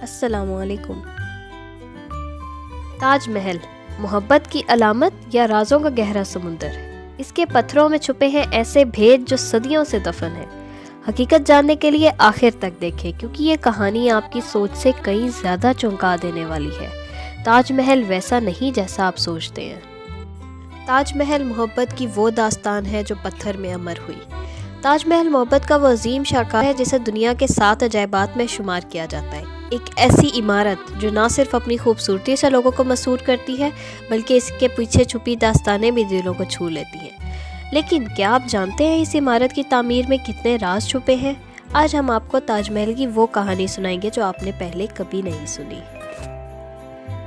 السلام علیکم۔ تاج محل محبت کی علامت یا رازوں کا گہرا سمندر؟ اس کے پتھروں میں چھپے ہیں ایسے بھید جو صدیوں سے دفن ہیں۔ حقیقت جاننے کے لیے آخر تک دیکھیں، کیونکہ یہ کہانی آپ کی سوچ سے کئی زیادہ چونکا دینے والی ہے۔ تاج محل ویسا نہیں جیسا آپ سوچتے ہیں۔ تاج محل محبت کی وہ داستان ہے جو پتھر میں امر ہوئی۔ تاج محل محبت کا وہ عظیم شاہکار ہے جسے دنیا کے 7 عجائبات میں شمار کیا جاتا ہے۔ ایک ایسی عمارت جو نہ صرف اپنی خوبصورتی سے لوگوں کو مسحور کرتی ہے، بلکہ اس کے پیچھے چھپی داستانیں بھی دلوں کو چھو لیتی ہیں۔ لیکن کیا آپ جانتے ہیں اس عمارت کی تعمیر میں کتنے راز چھپے ہیں؟ آج ہم آپ کو تاج محل کی وہ کہانی سنائیں گے جو آپ نے پہلے کبھی نہیں سنی۔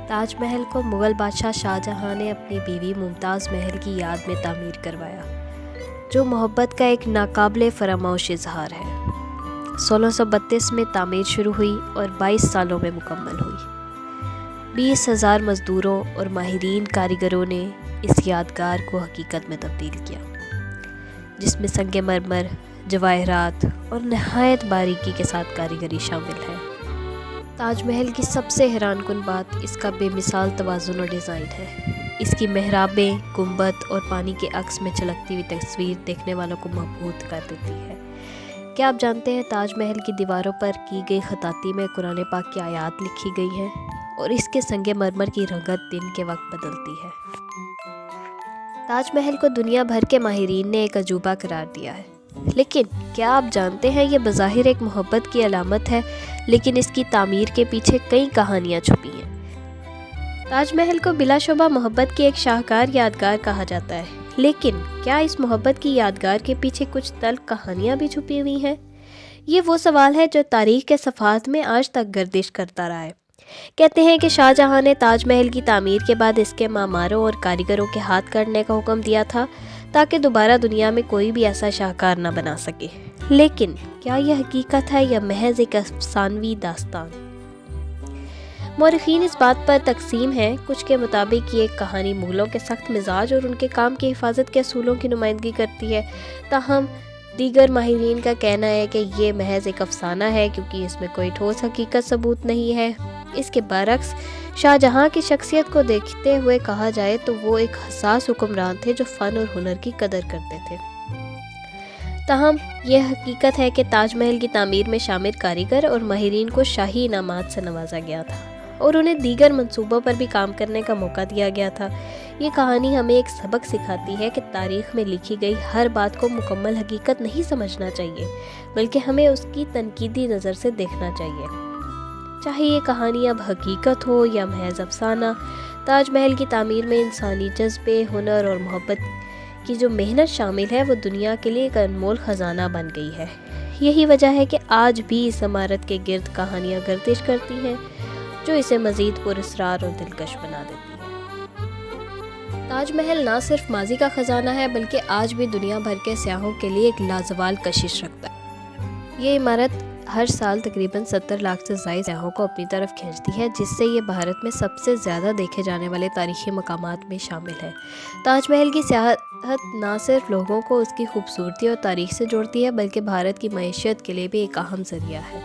تاج محل کو مغل بادشاہ شاہ جہاں نے اپنی بیوی ممتاز محل کی یاد میں تعمیر کروایا، جو محبت کا ایک ناقابل فراموش اظہار ہے۔ 1632 میں تعمیر شروع ہوئی اور 22 سالوں میں مکمل ہوئی۔ 20,000 مزدوروں اور ماہرین کاریگروں نے اس یادگار کو حقیقت میں تبدیل کیا، جس میں سنگ مرمر، جواہرات اور نہایت باریکی کے ساتھ کاریگری شامل ہے۔ تاج محل کی سب سے حیران کن بات اس کا بے مثال توازن اور ڈیزائن ہے۔ اس کی محرابیں، گنبد اور پانی کے عکس میں چلکتی ہوئی تصویر دیکھنے والوں کو مبہوت کر دیتی ہے۔ کیا آپ جانتے ہیں تاج محل کی دیواروں پر کی گئی خطاطی میں قرآن پاک کی آیات لکھی گئی ہیں، اور اس کے سنگ مرمر کی رنگت دن کے وقت بدلتی ہے۔ تاج محل کو دنیا بھر کے ماہرین نے ایک عجوبہ قرار دیا ہے، لیکن کیا آپ جانتے ہیں یہ بظاہر ایک محبت کی علامت ہے، لیکن اس کی تعمیر کے پیچھے کئی کہانیاں چھپی ہیں۔ تاج محل کو بلا شبہ محبت کی ایک شاہکار یادگار کہا جاتا ہے، لیکن کیا اس محبت کی یادگار کے پیچھے کچھ تلخ کہانیاں بھی چھپی ہوئی ہیں؟ یہ وہ سوال ہے جو تاریخ کے صفحات میں آج تک گردش کرتا رہا ہے۔ کہتے ہیں کہ شاہ جہاں نے تاج محل کی تعمیر کے بعد اس کے معماروں اور کاریگروں کے ہاتھ کاٹنے کا حکم دیا تھا، تاکہ دوبارہ دنیا میں کوئی بھی ایسا شاہکار نہ بنا سکے۔ لیکن کیا یہ حقیقت ہے یا محض ایک افسانوی داستان؟ مورخین اس بات پر تقسیم ہیں۔ کچھ کے مطابق یہ ایک کہانی مغلوں کے سخت مزاج اور ان کے کام کی حفاظت کے اصولوں کی نمائندگی کرتی ہے، تاہم دیگر ماہرین کا کہنا ہے کہ یہ محض ایک افسانہ ہے، کیونکہ اس میں کوئی ٹھوس حقیقت ثبوت نہیں ہے۔ اس کے برعکس شاہ جہاں کی شخصیت کو دیکھتے ہوئے کہا جائے تو وہ ایک حساس حکمران تھے جو فن اور ہنر کی قدر کرتے تھے۔ تاہم یہ حقیقت ہے کہ تاج محل کی تعمیر میں شامل کاریگر اور ماہرین کو شاہی انعامات سے نوازا گیا تھا، اور انہیں دیگر منصوبوں پر بھی کام کرنے کا موقع دیا گیا تھا۔ یہ کہانی ہمیں ایک سبق سکھاتی ہے کہ تاریخ میں لکھی گئی ہر بات کو مکمل حقیقت نہیں سمجھنا چاہیے، بلکہ ہمیں اس کی تنقیدی نظر سے دیکھنا چاہیے۔ چاہے یہ کہانی اب حقیقت ہو یا محض افسانہ، تاج محل کی تعمیر میں انسانی جذبے، ہنر اور محبت کی جو محنت شامل ہے وہ دنیا کے لیے ایک انمول خزانہ بن گئی ہے۔ یہی وجہ ہے کہ آج بھی اس عمارت کے گرد کہانیاں گردش کرتی ہیں جو اسے مزید پراسرار اور دلکش بنا دیتی ہے۔ تاج محل نہ صرف ماضی کا خزانہ ہے، بلکہ آج بھی دنیا بھر کے سیاحوں کے لیے ایک لازوال کشش رکھتا ہے۔ یہ عمارت ہر سال تقریباً 70 لاکھ سے زائد سیاحوں کو اپنی طرف کھینچتی ہے، جس سے یہ بھارت میں سب سے زیادہ دیکھے جانے والے تاریخی مقامات میں شامل ہے۔ تاج محل کی سیاحت نہ صرف لوگوں کو اس کی خوبصورتی اور تاریخ سے جوڑتی ہے، بلکہ بھارت کی معیشت کے لیے بھی ایک اہم ذریعہ ہے۔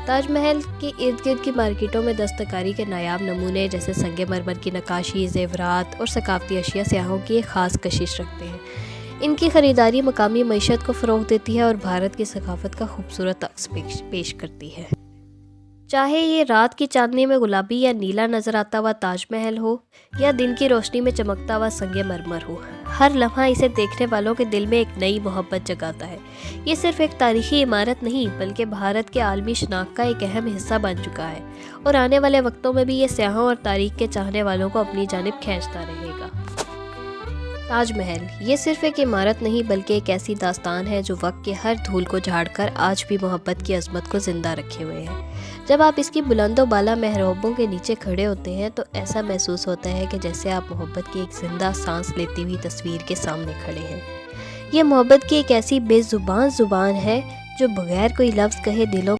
تاج محل کے ارد گرد کی مارکیٹوں میں دستکاری کے نایاب نمونے جیسے سنگ مرمر کی نقاشی، زیورات اور ثقافتی اشیاء سیاحوں کی ایک خاص کشش رکھتے ہیں۔ ان کی خریداری مقامی معیشت کو فروغ دیتی ہے اور بھارت کی ثقافت کا خوبصورت عکس پیش کرتی ہے۔ چاہے یہ رات کی چاندنی میں گلابی یا نیلا نظر آتا ہوا تاج محل ہو، یا دن کی روشنی میں چمکتا ہوا سنگ مرمر ہو، ہر لمحہ اسے دیکھنے والوں کے دل میں ایک نئی محبت جگاتا ہے۔ یہ صرف ایک تاریخی عمارت نہیں، بلکہ بھارت کے عالمی شناخت کا ایک اہم حصہ بن چکا ہے، اور آنے والے وقتوں میں بھی یہ سیاحوں اور تاریخ کے چاہنے والوں کو اپنی جانب کھینچتا رہے گا۔ تاج محل یہ صرف ایک عمارت نہیں، بلکہ ایک ایسی داستان ہے جو وقت کے ہر دھول کو جھاڑ کر آج بھی محبت کی عظمت کو زندہ رکھے ہوئے ہے۔ جب آپ اس کی بلند و بالا محرابوں کے نیچے کھڑے ہوتے ہیں تو ایسا محسوس ہوتا ہے کہ جیسے آپ محبت کی ایک زندہ سانس لیتی ہوئی تصویر کے سامنے کھڑے ہیں۔ یہ محبت کی ایک ایسی بے زبان ہے جو بغیر کوئی لفظ کہے دلوں